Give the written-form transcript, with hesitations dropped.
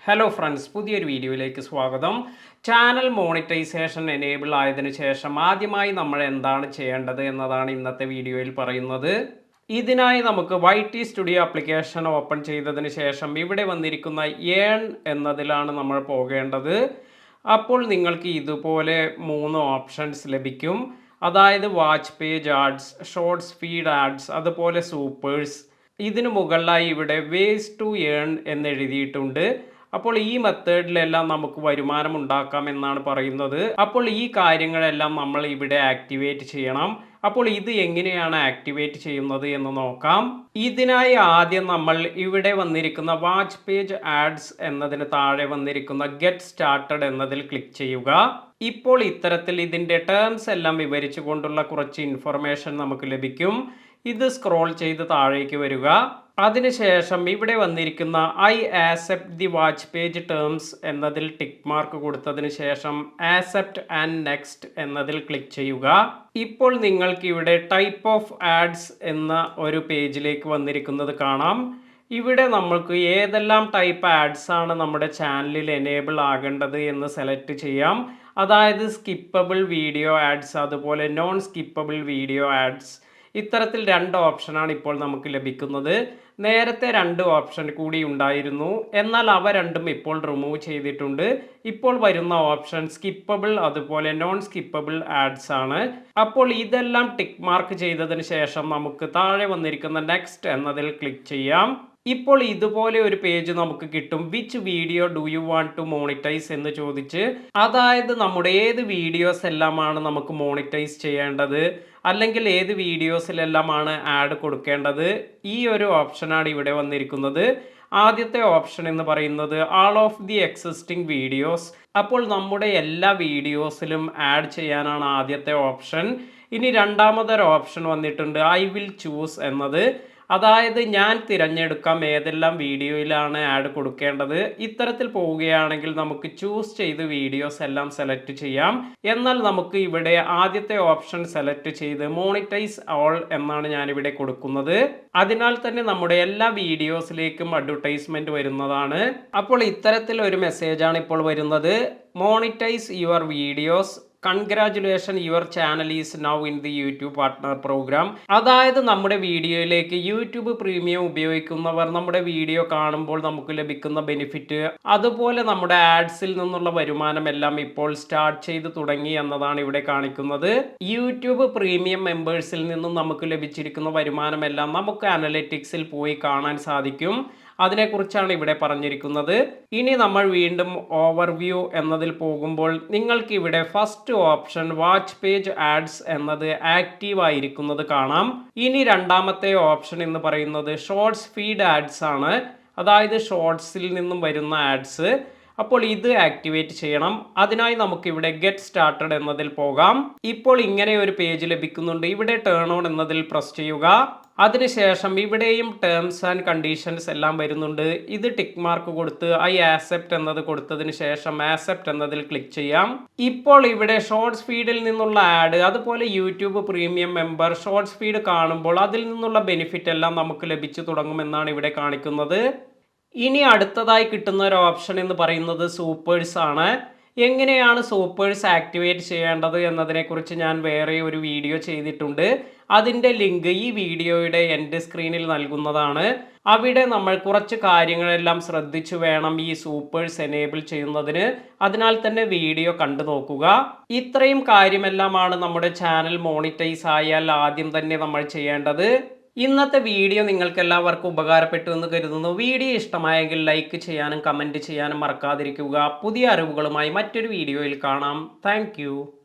Hello friends, പുതിയൊരു വീഡിയോയിലേക്ക് സ്വാഗതം. ചാനൽ മോണിറ്റൈസേഷൻ എനേബിൾ ആയതിനു ശേഷം ആദ്യമായി നമ്മൾ എന്താണ് ചെയ്യേണ്ടത് എന്നതാണ് ഇന്നത്തെ വീഡിയോയിൽ പറയുന്നത്. ഇതിനായി നമുക്ക് YT സ്റ്റുഡിയോ ആപ്ലിക്കേഷൻ ഓപ്പൺ ചെയ്തതിന് ശേഷം ഇവിടെ വന്നിരിക്കുന്ന ഏൺ എന്നതിലാണ് നമ്മൾ പോകേണ്ടത്. അപ്പോൾ നിങ്ങൾക്ക് ഇതുപോലെ 3 ഓപ്ഷൻസ് ലഭിക്കും. അതായത് watch page ads, shorts feed ads, അതുപോലെ സൂപ്പേഴ്സ്. ഇതിനു മുകളിലായി ഇവിടെ വേസ് ടു ഏൺ എന്നെഴുതിയിട്ടുണ്ട്. അപ്പോൾ ഈ മെത്തേഡിലെല്ലാം നമുക്ക് വരുമാനം ഉണ്ടാക്കാം എന്നാണ് പറയുന്നത്. അപ്പോൾ ഈ കാര്യങ്ങളെല്ലാം നമ്മൾ ഇവിടെ ആക്ടിവേറ്റ് ചെയ്യണം. അപ്പോൾ ഇത് എങ്ങനെയാണ് ആക്ടിവേറ്റ് ചെയ്യുന്നത് എന്ന് നോക്കാം. ഇതിനായി ആദ്യം നമ്മൾ ഇവിടെ വന്നിരിക്കുന്ന വാച്ച് പേജ് ആഡ്സ് എന്നതിന് താഴെ വന്നിരിക്കുന്ന ഗെറ്റ് സ്റ്റാർട്ടഡ് എന്നതിൽ ക്ലിക്ക് ചെയ്യുക. ഇപ്പോൾ ഇത്തരത്തിൽ ഇതിൻ്റെ ടേംസ് എല്ലാം വിവരിച്ചു കൊണ്ടുള്ള കുറച്ച് ഇൻഫർമേഷൻ നമുക്ക് ലഭിക്കും. ഇത് സ്ക്രോൾ ചെയ്ത് താഴേക്ക് വരിക. അതിനുശേഷം ഇവിടെ വന്നിരിക്കുന്ന I accept the watch page terms എന്നതിൽ ടിക്ക് മാർക്ക് കൊടുത്തതിന് ശേഷം ആക്സെപ്റ്റ് ആൻഡ് നെക്സ്റ്റ് എന്നതിൽ ക്ലിക്ക് ചെയ്യുക. ഇപ്പോൾ നിങ്ങൾക്ക് ഇവിടെ ടൈപ്പ് ഓഫ് ആഡ്സ് എന്ന ഒരു പേജിലേക്ക് വന്നിരിക്കുന്നത് കാണാം. ഇവിടെ നമ്മൾക്ക് ഏതെല്ലാം ടൈപ്പ് ആഡ്സ് ആണ് നമ്മുടെ ചാനലിൽ എനേബിൾ ആകേണ്ടത് എന്ന് സെലക്ട് ചെയ്യാം. അതായത് സ്കിപ്പബിൾ വീഡിയോ ആഡ്സ്, അതുപോലെ നോൺ സ്കിപ്പബിൾ വീഡിയോ ആഡ്സ്. ഇത്തരത്തിൽ 2 ഓപ്ഷനാണ് ഇപ്പോൾ നമുക്ക് ലഭിക്കുന്നത്. നേരത്തെ 2 ഓപ്ഷൻ കൂടി ഉണ്ടായിരുന്നു, എന്നാൽ അവ രണ്ടും ഇപ്പോൾ റിമൂവ് ചെയ്തിട്ടുണ്ട്. ഇപ്പോൾ വരുന്ന ഓപ്ഷൻ സ്കിപ്പബിൾ അതുപോലെ നോൺ സ്കിപ്പബിൾ ആഡ്സ് ആണ്. അപ്പോൾ ഇതെല്ലാം ടിക്ക് മാർക്ക് ചെയ്തതിന് ശേഷം നമുക്ക് താഴെ വന്നിരിക്കുന്ന നെക്സ്റ്റ് എന്നതിൽ ക്ലിക്ക് ചെയ്യാം. ഇപ്പോൾ ഇതുപോലെ ഒരു പേജ് നമുക്ക് കിട്ടും. Which video do you want to monetize എന്ന് ചോദിച്ച്. അതായത് നമ്മുടെ ഏത് വീഡിയോസ് എല്ലാമാണ് നമുക്ക് മോണിറ്റൈസ് ചെയ്യേണ്ടത്, അല്ലെങ്കിൽ ഏത് വീഡിയോസിലെല്ലാമാണ് ആഡ് കൊടുക്കേണ്ടത്. ഈ ഒരു ഓപ്ഷനാണ് ഇവിടെ വന്നിരിക്കുന്നത്. ആദ്യത്തെ ഓപ്ഷൻ എന്ന് പറയുന്നത് all of the existing videos. അപ്പോൾ നമ്മുടെ എല്ലാ വീഡിയോസിലും ആഡ് ചെയ്യാനാണ് ആദ്യത്തെ ഓപ്ഷൻ. ഇനി രണ്ടാമതൊരു ഓപ്ഷൻ വന്നിട്ടുണ്ട് ഐ വിൽ ചൂസ് എന്നത്. അതായത് ഞാൻ തിരഞ്ഞെടുക്കാം ഏതെല്ലാം വീഡിയോയിലാണ് ആഡ് കൊടുക്കേണ്ടത്. ഇത്തരത്തിൽ പോവുകയാണെങ്കിൽ നമുക്ക് ചൂസ് ചെയ്ത് വീഡിയോസ് എല്ലാം സെലക്ട് ചെയ്യാം. എന്നാൽ നമുക്ക് ഇവിടെ ആദ്യത്തെ ഓപ്ഷൻ സെലക്ട് ചെയ്ത് മോണിറ്റൈസ് ഓൾ എന്നാണ് ഞാനിവിടെ കൊടുക്കുന്നത്. അതിനാൽ തന്നെ നമ്മുടെ എല്ലാ വീഡിയോസിലേക്കും അഡ്വർടൈസ്മെന്റ് വരുന്നതാണ്. അപ്പോൾ ഇത്തരത്തിൽ ഒരു മെസ്സേജാണ് ഇപ്പോൾ വരുന്നത്. Monetize your videos, congratulation your channel is now in the YouTube partner program. അതായത് നമ്മുടെ വീഡിയോയിലേക്ക് യൂട്യൂബ് പ്രീമിയം ഉപയോഗിക്കുന്നവർ നമ്മുടെ വീഡിയോ കാണുമ്പോൾ നമുക്ക് ലഭിക്കുന്ന ബെനിഫിറ്റ്, അതുപോലെ നമ്മുടെ ആഡ്സിൽ നിന്നുള്ള വരുമാനം എല്ലാം ഇപ്പോൾ സ്റ്റാർട്ട് ചെയ്ത് തുടങ്ങി എന്നതാണ് ഇവിടെ കാണിക്കുന്നത്. യൂട്യൂബ് പ്രീമിയം മെമ്പേഴ്സിൽ നിന്നും നമുക്ക് ലഭിച്ചിരിക്കുന്ന വരുമാനമെല്ലാം നമുക്ക് അനലിറ്റിക്സിൽ പോയി കാണാൻ സാധിക്കും. അതിനെക്കുറിച്ചാണ് ഇവിടെ പറഞ്ഞിരിക്കുന്നത്. ഇനി നമ്മൾ വീണ്ടും ഓവർവ്യൂ എന്നതിൽ പോകുമ്പോൾ നിങ്ങൾക്ക് ഇവിടെ first option watch page ads എന്നത് ആക്റ്റീവ് ആയിരിക്കുന്നത് കാണാം. ഇനി രണ്ടാമത്തെ ഓപ്ഷൻ എന്ന് പറയുന്നത് ഷോർട്സ് ഫീഡ് ആഡ്സ് ആണ്. അതായത് ഷോർട്സിൽ നിന്നും വരുന്ന ആഡ്സ്. അപ്പോൾ ഇത് ആക്ടിവേറ്റ് ചെയ്യണം. അതിനായി നമുക്ക് ഇവിടെ ഗെറ്റ് സ്റ്റാർട്ടഡ് എന്നതിൽ പോകാം. ഇപ്പോൾ ഇങ്ങനെ ഒരു പേജ് ലഭിക്കുന്നുണ്ട്. ഇവിടെ ടേൺ ഓൺ എന്നതിൽ പ്രസ് ചെയ്യുക. അതിനുശേഷം ഇവിടെയും ടേംസ് ആൻഡ് കണ്ടീഷൻസ് എല്ലാം വരുന്നുണ്ട്. ഇത് ടിക്ക് മാർക്ക് കൊടുത്ത് ഐ ആക്സെപ്റ്റ് എന്നത് കൊടുത്തതിന് ശേഷം ആക്സെപ്റ്റ് എന്നതിൽ ക്ലിക്ക് ചെയ്യാം. ഇപ്പോൾ ഇവിടെ ഷോർട്സ് ഫീഡിൽ നിന്നുള്ള ആഡ്, അതുപോലെ YouTube premium member shorts feed കാണുമ്പോൾ അതിൽ നിന്നുള്ള ബെനിഫിറ്റ് എല്ലാം നമുക്ക് ലഭിച്ചു തുടങ്ങുമെന്നാണ് ഇവിടെ കാണിക്കുന്നത്. ഇനി അടുത്തതായി കിട്ടുന്ന ഒരു ഓപ്ഷൻ എന്ന് പറയുന്നത് സൂപ്പേഴ്സ് ആണ്. എങ്ങനെയാണ് സൂപ്പേഴ്സ് ആക്ടിവേറ്റ് ചെയ്യേണ്ടത് എന്നതിനെക്കുറിച്ച് ഞാൻ വേറെ ഒരു വീഡിയോ ചെയ്തിട്ടുണ്ട്. അതിൻ്റെ ലിങ്ക് ഈ വീഡിയോയുടെ എൻഡ് സ്ക്രീനിൽ നൽകുന്നതാണ്. അവിടെ നമ്മൾ കുറച്ച് കാര്യങ്ങളെല്ലാം ശ്രദ്ധിച്ചു വേണം ഈ സൂപ്പേഴ്സ് എനേബിൾ ചെയ്യുന്നതിന്. അതിനാൽ തന്നെ വീഡിയോ കണ്ടു നോക്കുക. ഇത്രയും കാര്യമെല്ലാമാണ് നമ്മുടെ ചാനൽ മോണിറ്റൈസ് ആയാൽ ആദ്യം തന്നെ നമ്മൾ ചെയ്യേണ്ടത്. ഇന്നത്തെ വീഡിയോ നിങ്ങൾക്ക് എല്ലാവർക്കും ഉപകാരപ്പെട്ടു എന്ന് കരുതുന്നു. വീഡിയോ ഇഷ്ടമായെങ്കിൽ ലൈക്ക് ചെയ്യാനും കമൻറ്റ് ചെയ്യാനും മറക്കാതിരിക്കുക. പുതിയ അറിവുകളുമായി മറ്റൊരു വീഡിയോയിൽ കാണാം. താങ്ക്